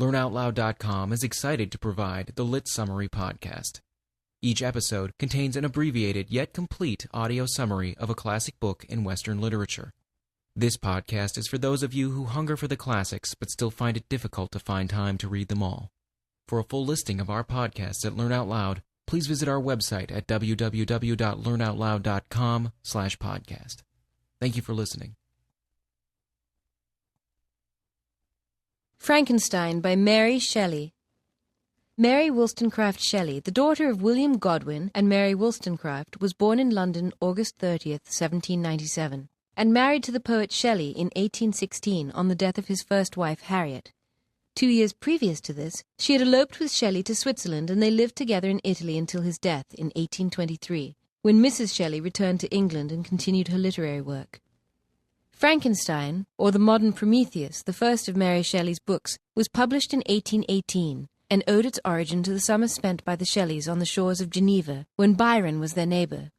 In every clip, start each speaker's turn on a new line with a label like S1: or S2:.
S1: LearnOutLoud.com is excited to provide the Lit Summary podcast. Each episode contains an abbreviated yet complete audio summary of a classic book in Western literature. This podcast is for those of you who hunger for the classics but still find it difficult to find time to read them all. For a full listing of our podcasts at Learn Out Loud, please visit our website at www.learnoutloud.com/podcast. Thank you for listening.
S2: Frankenstein by Mary Shelley. Mary Wollstonecraft Shelley, the daughter of William Godwin and Mary Wollstonecraft, was born in London August 30th, 1797, and married to the poet Shelley in 1816 on the death of his first wife, Harriet. 2 years previous to this, she had eloped with Shelley to Switzerland, and they lived together in Italy until his death in 1823, when Mrs. Shelley returned to England and continued her literary work. Frankenstein, or the Modern Prometheus, the first of Mary Shelley's books, was published in 1818 and owed its origin to the summer spent by the Shelleys on the shores of Geneva, when Byron was their neighbour.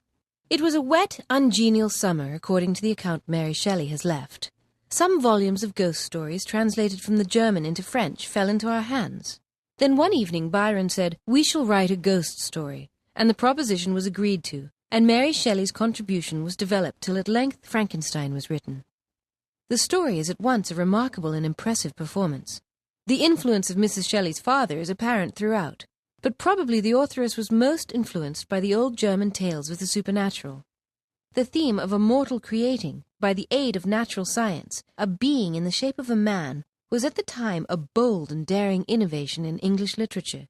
S2: It was a wet, ungenial summer, according to the account Mary Shelley has left. Some volumes of ghost stories, translated from the German into French, fell into our hands. Then one evening Byron said, "We shall write a ghost story," and the proposition was agreed to, and Mary Shelley's contribution was developed till at length Frankenstein was written. The story is at once a remarkable and impressive performance. The influence of Mrs. Shelley's father is apparent throughout, but probably the authoress was most influenced by the old German tales of the supernatural. The theme of a mortal creating, by the aid of natural science, a being in the shape of a man, was at the time a bold and daring innovation in English literature.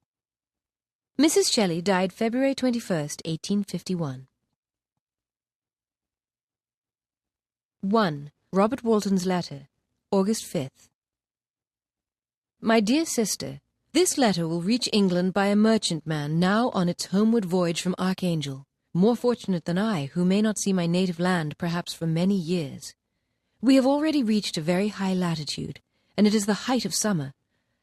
S2: Mrs. Shelley died February 21st, 1851. 1. Robert Walton's letter, August 5th. My dear sister, this letter will reach England by a merchantman now on its homeward voyage from Archangel, more fortunate than I, who may not see my native land perhaps for many years. We have already reached a very high latitude, and it is the height of summer.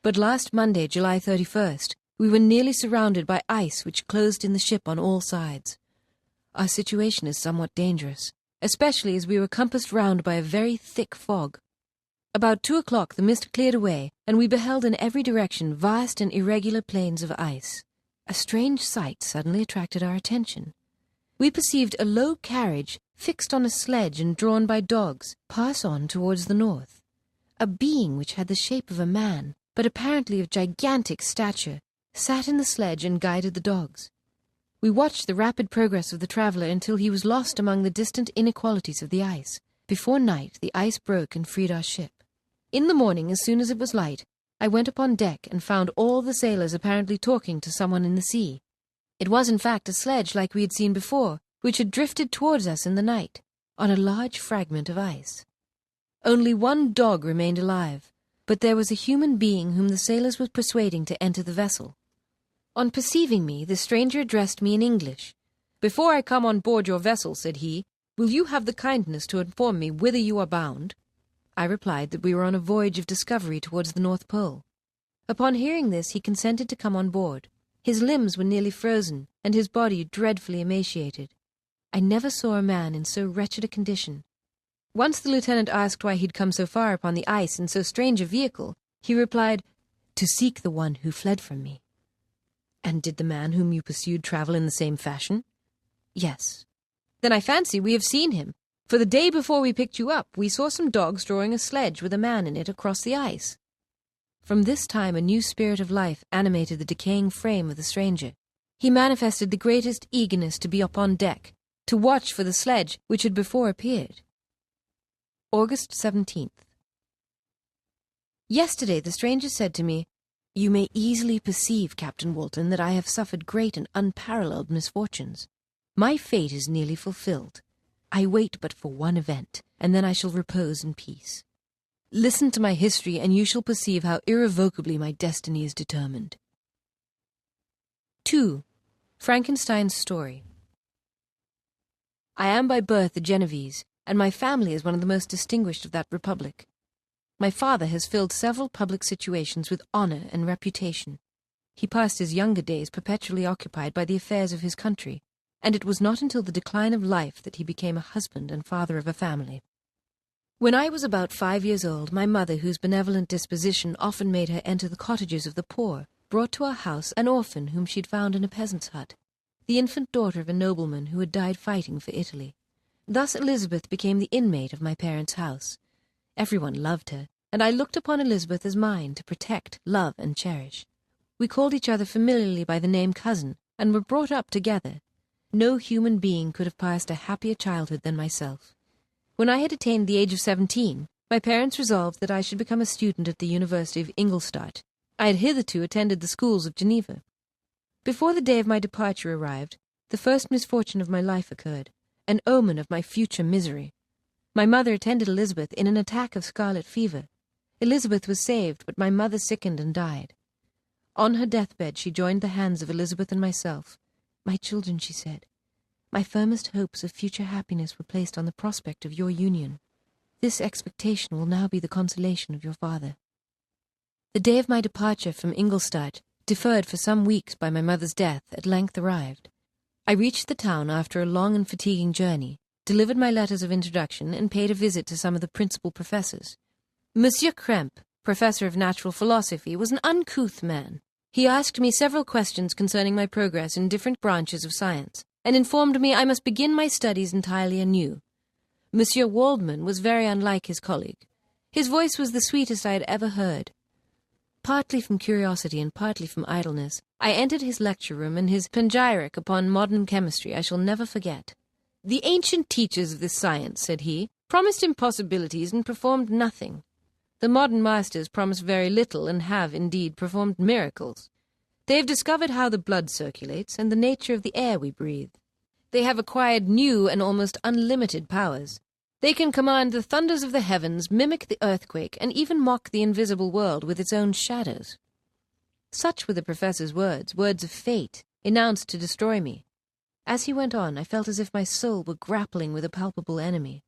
S2: But last Monday, July 31st, we were nearly surrounded by ice which closed in the ship on all sides. Our situation is somewhat dangerous, especially as we were compassed round by a very thick fog. About 2 o'clock the mist cleared away, and we beheld in every direction vast and irregular plains of ice. A strange sight suddenly attracted our attention. We perceived a low carriage, fixed on a sledge and drawn by dogs, pass on towards the north. A being which had the shape of a man, but apparently of gigantic stature, sat in the sledge and guided the dogs. We watched the rapid progress of the traveller until he was lost among the distant inequalities of the ice. Before night the ice broke and freed our ship. In the morning, as soon as it was light, I went upon deck and found all the sailors apparently talking to someone in the sea. It was in fact a sledge like we had seen before, which had drifted towards us in the night, on a large fragment of ice. Only one dog remained alive, but there was a human being whom the sailors were persuading to enter the vessel. On perceiving me, the stranger addressed me in English. "Before I come on board your vessel," said he, "will you have the kindness to inform me whither you are bound?" I replied that we were on a voyage of discovery towards the North Pole. Upon hearing this, he consented to come on board. His limbs were nearly frozen, and his body dreadfully emaciated. I never saw a man in so wretched a condition. Once the lieutenant asked why he'd come so far upon the ice in so strange a vehicle, he replied, "To seek the one who fled from me." "And did the man whom you pursued travel in the same fashion?" "Yes." "Then I fancy we have seen him, for the day before we picked you up, we saw some dogs drawing a sledge with a man in it across the ice." From this time a new spirit of life animated the decaying frame of the stranger. He manifested the greatest eagerness to be upon deck, to watch for the sledge which had before appeared. August 17th. Yesterday the stranger said to me, "You may easily perceive, Captain Walton, that I have suffered great and unparalleled misfortunes. My fate is nearly fulfilled. I wait but for one event, and then I shall repose in peace. Listen to my history, and you shall perceive how irrevocably my destiny is determined." 2. Frankenstein's story. I am by birth a Genovese, and my family is one of the most distinguished of that republic. My father has filled several public situations with honor and reputation. He passed his younger days perpetually occupied by the affairs of his country, and it was not until the decline of life that he became a husband and father of a family. When I was about 5 years old, my mother, whose benevolent disposition often made her enter the cottages of the poor, brought to our house an orphan whom she'd found in a peasant's hut, the infant daughter of a nobleman who had died fighting for Italy. Thus Elizabeth became the inmate of my parents' house. Everyone loved her, and I looked upon Elizabeth as mine to protect, love, and cherish. We called each other familiarly by the name cousin, and were brought up together. No human being could have passed a happier childhood than myself. When I had attained the age of 17, my parents resolved that I should become a student at the University of Ingolstadt. I had hitherto attended the schools of Geneva. Before the day of my departure arrived, the first misfortune of my life occurred, an omen of my future misery. My mother attended Elizabeth in an attack of scarlet fever. Elizabeth was saved, but my mother sickened and died. On her deathbed she joined the hands of Elizabeth and myself. "My children," she said, "my firmest hopes of future happiness were placed on the prospect of your union. This expectation will now be the consolation of your father." The day of my departure from Ingolstadt, deferred for some weeks by my mother's death, at length arrived. I reached the town after a long and fatiguing journey, delivered my letters of introduction, and paid a visit to some of the principal professors. Monsieur Krempe, professor of natural philosophy, was an uncouth man. He asked me several questions concerning my progress in different branches of science, and informed me I must begin my studies entirely anew. Monsieur Waldman was very unlike his colleague. His voice was the sweetest I had ever heard. Partly from curiosity and partly from idleness, I entered his lecture room, and his panegyric upon modern chemistry I shall never forget. "The ancient teachers of this science," said he, "promised impossibilities and performed nothing. The modern masters promise very little and have, indeed, performed miracles. They have discovered how the blood circulates and the nature of the air we breathe. They have acquired new and almost unlimited powers. They can command the thunders of the heavens, mimic the earthquake, and even mock the invisible world with its own shadows." Such were the professor's words, words of fate, announced to destroy me. As he went on, I felt as if my soul were grappling with a palpable enemy.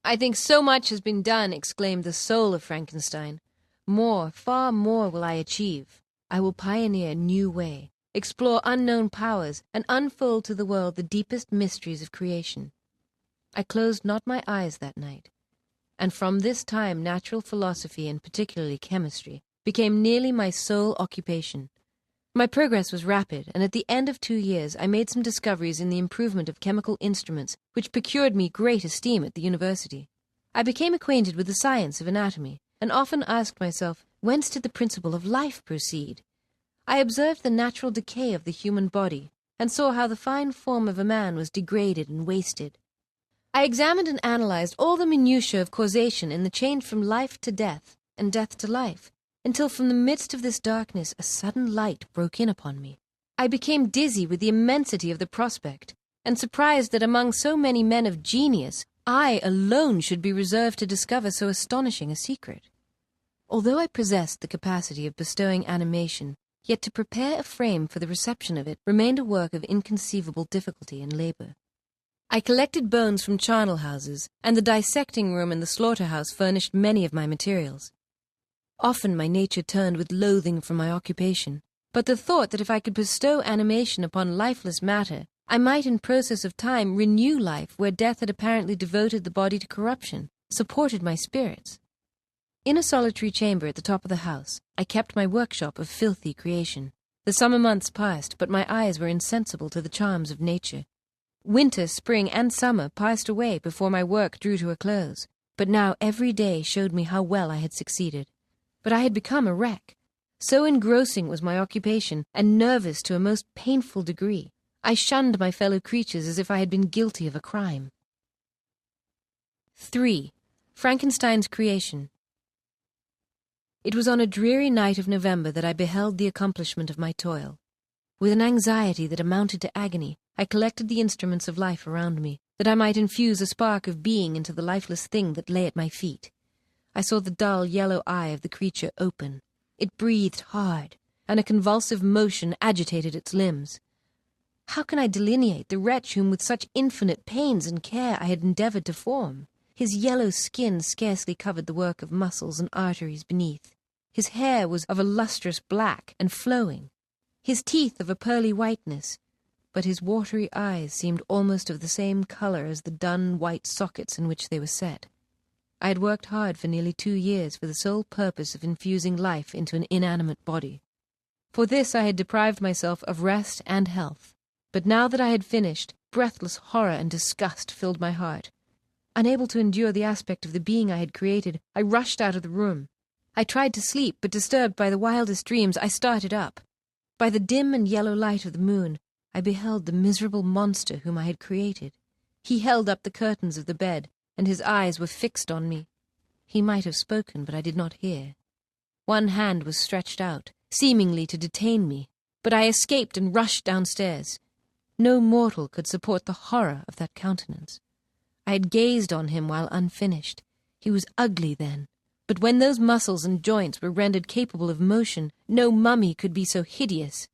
S2: "I think so much has been done," exclaimed the soul of Frankenstein. "More, far more will I achieve. I will pioneer a new way, explore unknown powers, and unfold to the world the deepest mysteries of creation." I closed not my eyes that night, and from this time natural philosophy, and particularly chemistry, became nearly my sole occupation. My progress was rapid, and at the end of 2 years I made some discoveries in the improvement of chemical instruments which procured me great esteem at the university. I became acquainted with the science of anatomy, and often asked myself, whence did the principle of life proceed? I observed the natural decay of the human body, and saw how the fine form of a man was degraded and wasted. I examined and analyzed all the minutiae of causation in the change from life to death, and death to life, until from the midst of this darkness a sudden light broke in upon me. I became dizzy with the immensity of the prospect, and surprised that among so many men of genius, I alone should be reserved to discover so astonishing a secret. Although I possessed the capacity of bestowing animation, yet to prepare a frame for the reception of it remained a work of inconceivable difficulty and labor. I collected bones from charnel houses, and the dissecting room and the slaughterhouse furnished many of my materials. Often my nature turned with loathing from my occupation, but the thought that if I could bestow animation upon lifeless matter, I might in process of time renew life where death had apparently devoted the body to corruption, supported my spirits. In a solitary chamber at the top of the house, I kept my workshop of filthy creation. The summer months passed, but my eyes were insensible to the charms of nature. Winter, spring, and summer passed away before my work drew to a close, but now every day showed me how well I had succeeded. But I had become a wreck. So engrossing was my occupation, and nervous to a most painful degree. I shunned my fellow creatures as if I had been guilty of a crime. 3. Frankenstein's creation. It was on a dreary night of November that I beheld the accomplishment of my toil. With an anxiety that amounted to agony, I collected the instruments of life around me, that I might infuse a spark of being into the lifeless thing that lay at my feet. I saw the dull yellow eye of the creature open. It breathed hard, and a convulsive motion agitated its limbs. How can I delineate the wretch whom with such infinite pains and care I had endeavored to form? His yellow skin scarcely covered the work of muscles and arteries beneath. His hair was of a lustrous black and flowing, his teeth of a pearly whiteness, but his watery eyes seemed almost of the same color as the dun white sockets in which they were set. I had worked hard for nearly 2 years for the sole purpose of infusing life into an inanimate body. For this I had deprived myself of rest and health. But now that I had finished, breathless horror and disgust filled my heart. Unable to endure the aspect of the being I had created, I rushed out of the room. I tried to sleep, but disturbed by the wildest dreams, I started up. By the dim and yellow light of the moon, I beheld the miserable monster whom I had created. He held up the curtains of the bed, and his eyes were fixed on me. He might have spoken, but I did not hear. One hand was stretched out, seemingly to detain me, but I escaped and rushed downstairs. No mortal could support the horror of that countenance. I had gazed on him while unfinished. He was ugly then, but when those muscles and joints were rendered capable of motion, no mummy could be so hideous.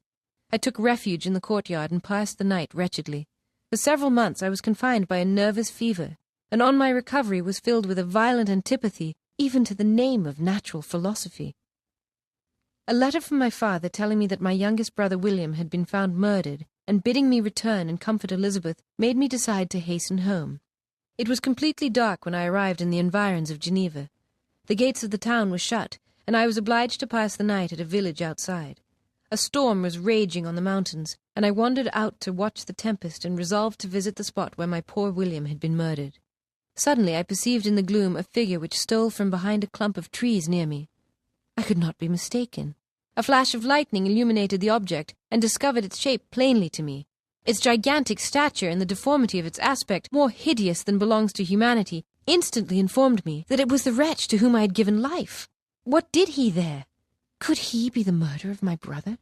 S2: I took refuge in the courtyard and passed the night wretchedly. For several months I was confined by a nervous fever, and on my recovery was filled with a violent antipathy even to the name of natural philosophy. A letter from my father telling me that my youngest brother William had been found murdered, and bidding me return and comfort Elizabeth, made me decide to hasten home. It was completely dark when I arrived in the environs of Geneva. The gates of the town were shut, and I was obliged to pass the night at a village outside. A storm was raging on the mountains, and I wandered out to watch the tempest and resolved to visit the spot where my poor William had been murdered. Suddenly I perceived in the gloom a figure which stole from behind a clump of trees near me. I could not be mistaken. A flash of lightning illuminated the object, and discovered its shape plainly to me. Its gigantic stature and the deformity of its aspect, more hideous than belongs to humanity, instantly informed me that it was the wretch to whom I had given life. What did he there? Could he be the murderer of my brother?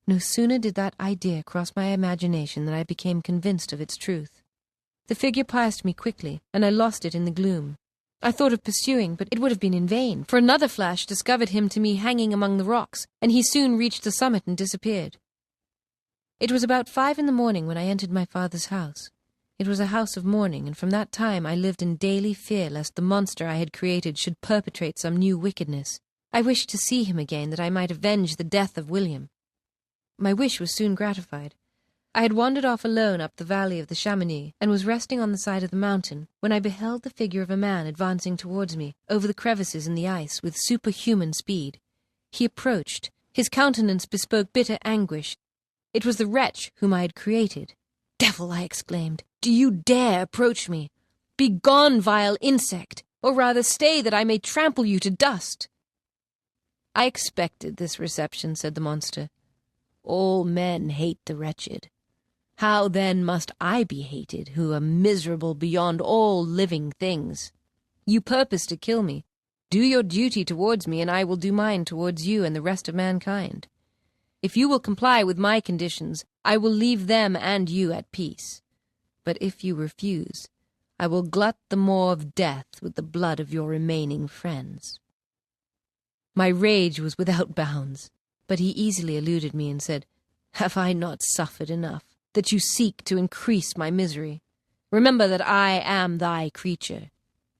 S2: No sooner did that idea cross my imagination than I became convinced of its truth. The figure passed me quickly, and I lost it in the gloom. I thought of pursuing, but it would have been in vain, for another flash discovered him to me hanging among the rocks, and he soon reached the summit and disappeared. It was about 5 in the morning when I entered my father's house. It was a house of mourning, and from that time I lived in daily fear lest the monster I had created should perpetrate some new wickedness. I wished to see him again, that I might avenge the death of William. My wish was soon gratified. I had wandered off alone up the valley of the Chamonix, and was resting on the side of the mountain, when I beheld the figure of a man advancing towards me, over the crevices in the ice, with superhuman speed. He approached. His countenance bespoke bitter anguish. It was the wretch whom I had created. "Devil!" I exclaimed. "Do you dare approach me? Begone, vile insect! Or rather stay, that I may trample you to dust!" "I expected this reception," said the monster. "All men hate the wretched. How, then, must I be hated, who am miserable beyond all living things? You purpose to kill me. Do your duty towards me, and I will do mine towards you and the rest of mankind. If you will comply with my conditions, I will leave them and you at peace. But if you refuse, I will glut the maw of death with the blood of your remaining friends." My rage was without bounds, but he easily eluded me and said, "Have I not suffered enough, that you seek to increase my misery? Remember that I am thy creature.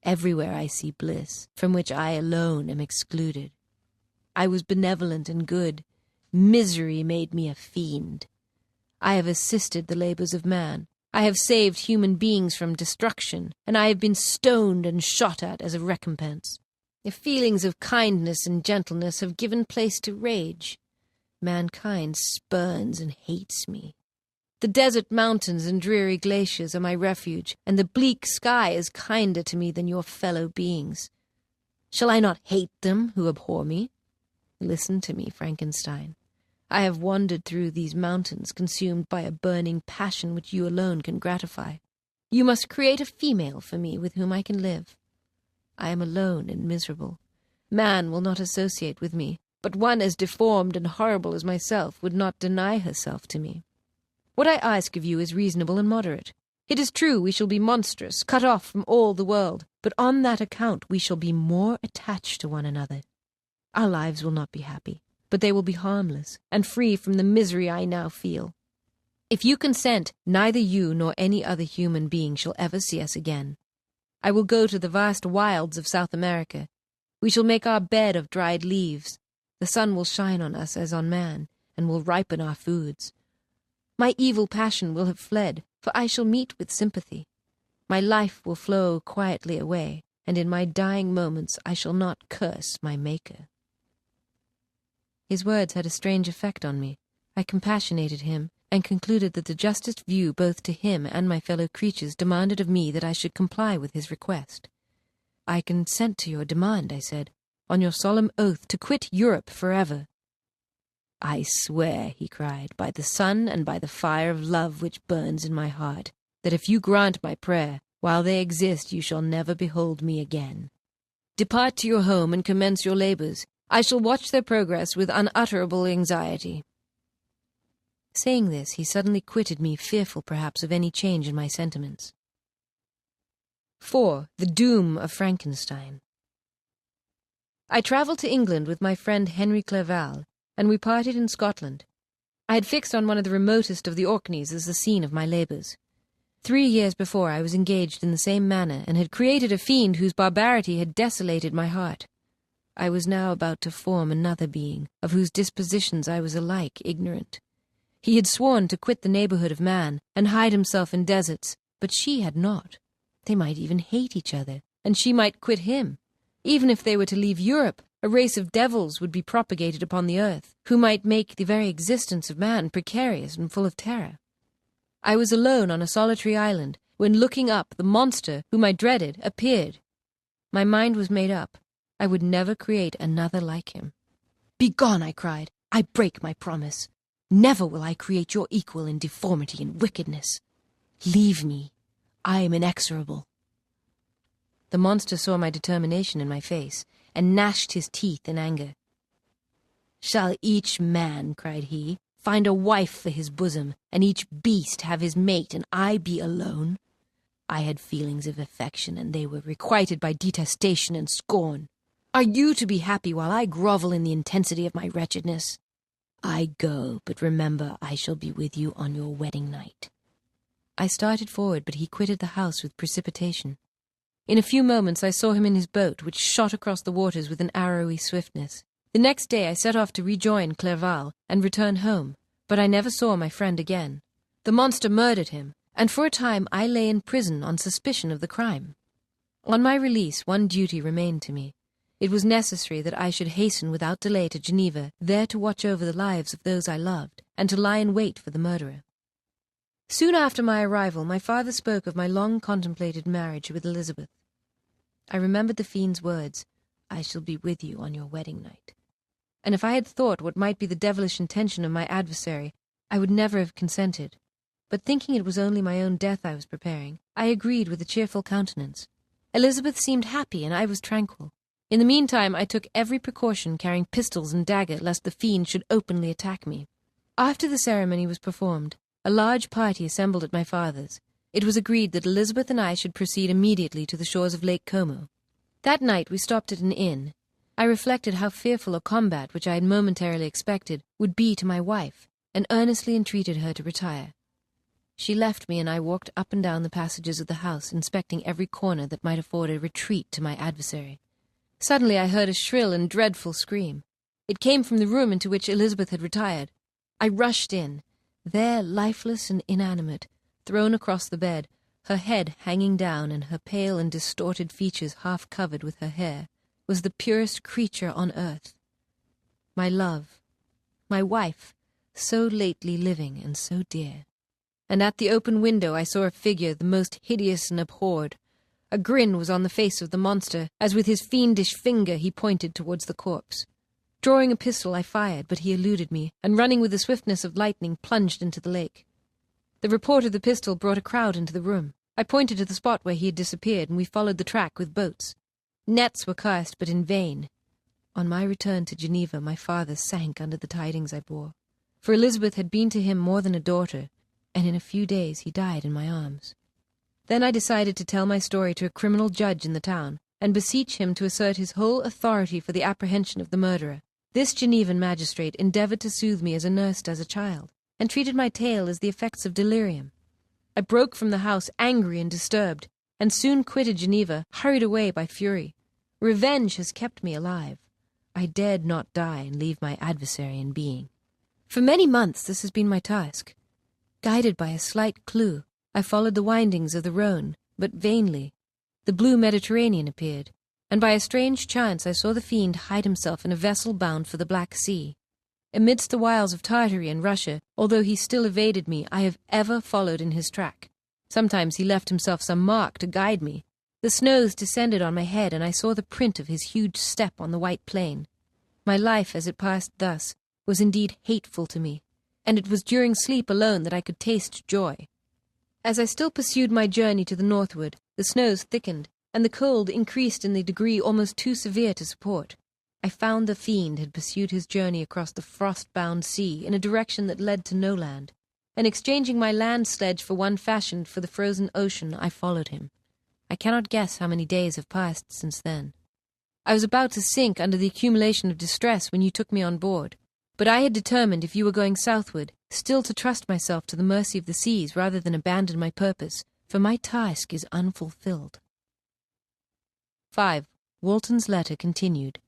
S2: Everywhere I see bliss, from which I alone am excluded. I was benevolent and good. Misery made me a fiend. I have assisted the labors of man. I have saved human beings from destruction, and I have been stoned and shot at as a recompense. The feelings of kindness and gentleness have given place to rage. Mankind spurns and hates me. The desert mountains and dreary glaciers are my refuge, and the bleak sky is kinder to me than your fellow beings. Shall I not hate them who abhor me? Listen to me, Frankenstein. I have wandered through these mountains, consumed by a burning passion which you alone can gratify. You must create a female for me with whom I can live. I am alone and miserable. Man will not associate with me, but one as deformed and horrible as myself would not deny herself to me. What I ask of you is reasonable and moderate. It is true we shall be monstrous, cut off from all the world, but on that account we shall be more attached to one another. Our lives will not be happy, but they will be harmless, and free from the misery I now feel. If you consent, neither you nor any other human being shall ever see us again. I will go to the vast wilds of South America. We shall make our bed of dried leaves. The sun will shine on us as on man, and will ripen our foods. My evil passion will have fled, for I shall meet with sympathy. My life will flow quietly away. and in my dying moments I shall not curse my Maker." His words had a strange effect on me. I compassionated him, and concluded that the justest view both to him and my fellow creatures demanded of me that I should comply with his request. "I consent to your demand," I said, "on your solemn oath to quit Europe forever." "I swear," he cried, "by the sun and by the fire of love which burns in my heart, that if you grant my prayer, while they exist you shall never behold me again. Depart to your home and commence your labors. I shall watch their progress with unutterable anxiety." Saying this, he suddenly quitted me, fearful perhaps of any change in my sentiments. 4. The Doom of Frankenstein. I travelled to England with my friend Henry Clerval, and we parted in Scotland. I had fixed on one of the remotest of the Orkneys as the scene of my labours. 3 years before I was engaged in the same manner, and had created a fiend whose barbarity had desolated my heart. I was now about to form another being, of whose dispositions I was alike ignorant. He had sworn to quit the neighbourhood of man, and hide himself in deserts, but she had not. They might even hate each other, and she might quit him. Even if they were to leave Europe, a race of devils would be propagated upon the earth, who might make the very existence of man precarious and full of terror. I was alone on a solitary island, when looking up, the monster, whom I dreaded, appeared. My mind was made up. I would never create another like him. "Begone," I cried. "I break my promise. Never will I create your equal in deformity and wickedness. Leave me. I am inexorable." The monster saw my determination in my face, and gnashed his teeth in anger. "Shall each man," cried he, "find a wife for his bosom, and each beast have his mate, and I be alone? I had feelings of affection, and they were requited by detestation and scorn. Are you to be happy while I grovel in the intensity of my wretchedness? I go, but remember I shall be with you on your wedding night." I started forward, but he quitted the house with precipitation. In a few moments I saw him in his boat, which shot across the waters with an arrowy swiftness. The next day I set off to rejoin Clerval and return home, but I never saw my friend again. The monster murdered him, and for a time I lay in prison on suspicion of the crime. On my release, one duty remained to me. It was necessary that I should hasten without delay to Geneva, there to watch over the lives of those I loved, and to lie in wait for the murderer. Soon after my arrival, my father spoke of my long-contemplated marriage with Elizabeth. I remembered the fiend's words, "I shall be with you on your wedding night." And if I had thought what might be the devilish intention of my adversary, I would never have consented. But thinking it was only my own death I was preparing, I agreed with a cheerful countenance. Elizabeth seemed happy, and I was tranquil. In the meantime I took every precaution, carrying pistols and dagger, lest the fiend should openly attack me. After the ceremony was performed, a large party assembled at my father's. It was agreed that Elizabeth and I should proceed immediately to the shores of Lake Como. That night we stopped at an inn. I reflected how fearful a combat, which I had momentarily expected, would be to my wife, and earnestly entreated her to retire. She left me, and I walked up and down the passages of the house, inspecting every corner that might afford a retreat to my adversary. Suddenly I heard a shrill and dreadful scream. It came from the room into which Elizabeth had retired. I rushed in. There, lifeless and inanimate, thrown across the bed, her head hanging down and her pale and distorted features half covered with her hair, was the purest creature on earth. My love, my wife, so lately living and so dear. And at the open window I saw a figure the most hideous and abhorred. A grin was on the face of the monster, as with his fiendish finger he pointed towards the corpse. Drawing a pistol, I fired, but he eluded me, and running with the swiftness of lightning, plunged into the lake. The report of the pistol brought a crowd into the room. I pointed to the spot where he had disappeared, and we followed the track with boats. Nets were cast, but in vain. On my return to Geneva, my father sank under the tidings I bore. For Elizabeth had been to him more than a daughter, and in a few days he died in my arms. Then I decided to tell my story to a criminal judge in the town, and beseech him to assert his whole authority for the apprehension of the murderer. This Genevan magistrate endeavoured to soothe me as a nurse does a child, and treated my tale as the effects of delirium. I broke from the house angry and disturbed, and soon quitted Geneva, hurried away by fury. Revenge has kept me alive. I dared not die and leave my adversary in being. For many months this has been my task. Guided by a slight clue, I followed the windings of the Rhone, but vainly. the blue Mediterranean appeared, and by a strange chance I saw the fiend hide himself in a vessel bound for the Black Sea. Amidst the wiles of Tartary and Russia, although he still evaded me, I have ever followed in his track. Sometimes he left himself some mark to guide me. The snows descended on my head, and I saw the print of his huge step on the white plain. My life, as it passed thus, was indeed hateful to me, and it was during sleep alone that I could taste joy. As I still pursued my journey to the northward, the snows thickened, and the cold increased in the degree almost too severe to support. I found the fiend had pursued his journey across the frost-bound sea in a direction that led to no land, and exchanging my land sledge for one fashioned for the frozen ocean, I followed him. I cannot guess how many days have passed since then. I was about to sink under the accumulation of distress when you took me on board, but I had determined, if you were going southward, still to trust myself to the mercy of the seas rather than abandon my purpose, for my task is unfulfilled. 5. Walton's letter continued.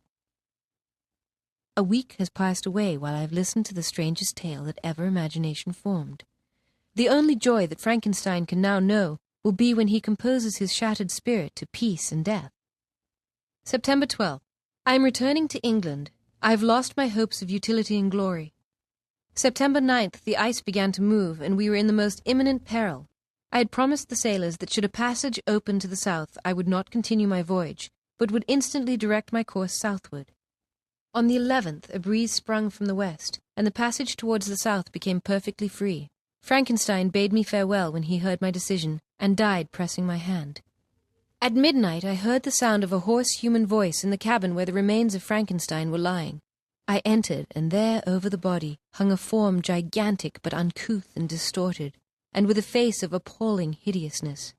S2: A week has passed away while I have listened to the strangest tale that ever imagination formed. The only joy that Frankenstein can now know will be when he composes his shattered spirit to peace and death. September 12th. I am returning to England. I have lost my hopes of utility and glory. September 9th, the ice began to move, and we were in the most imminent peril. I had promised the sailors that should a passage open to the south, I would not continue my voyage, but would instantly direct my course southward. On the 11th, a breeze sprung from the west, and the passage towards the south became perfectly free. Frankenstein bade me farewell when he heard my decision, and died pressing my hand. At midnight I heard the sound of a hoarse human voice in the cabin where the remains of Frankenstein were lying. I entered, and there over the body hung a form gigantic but uncouth and distorted, and with a face of appalling hideousness.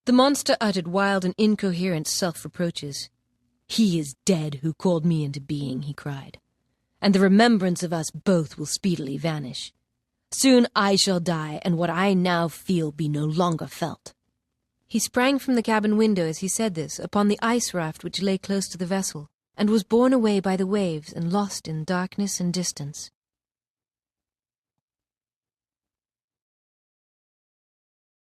S2: The monster uttered wild and incoherent self-reproaches. "He is dead who called me into being," he cried, "and the remembrance of us both will speedily vanish. Soon I shall die, and what I now feel be no longer felt." He sprang from the cabin window as he said this upon the ice raft which lay close to the vessel, and was borne away by the waves and lost in darkness and distance.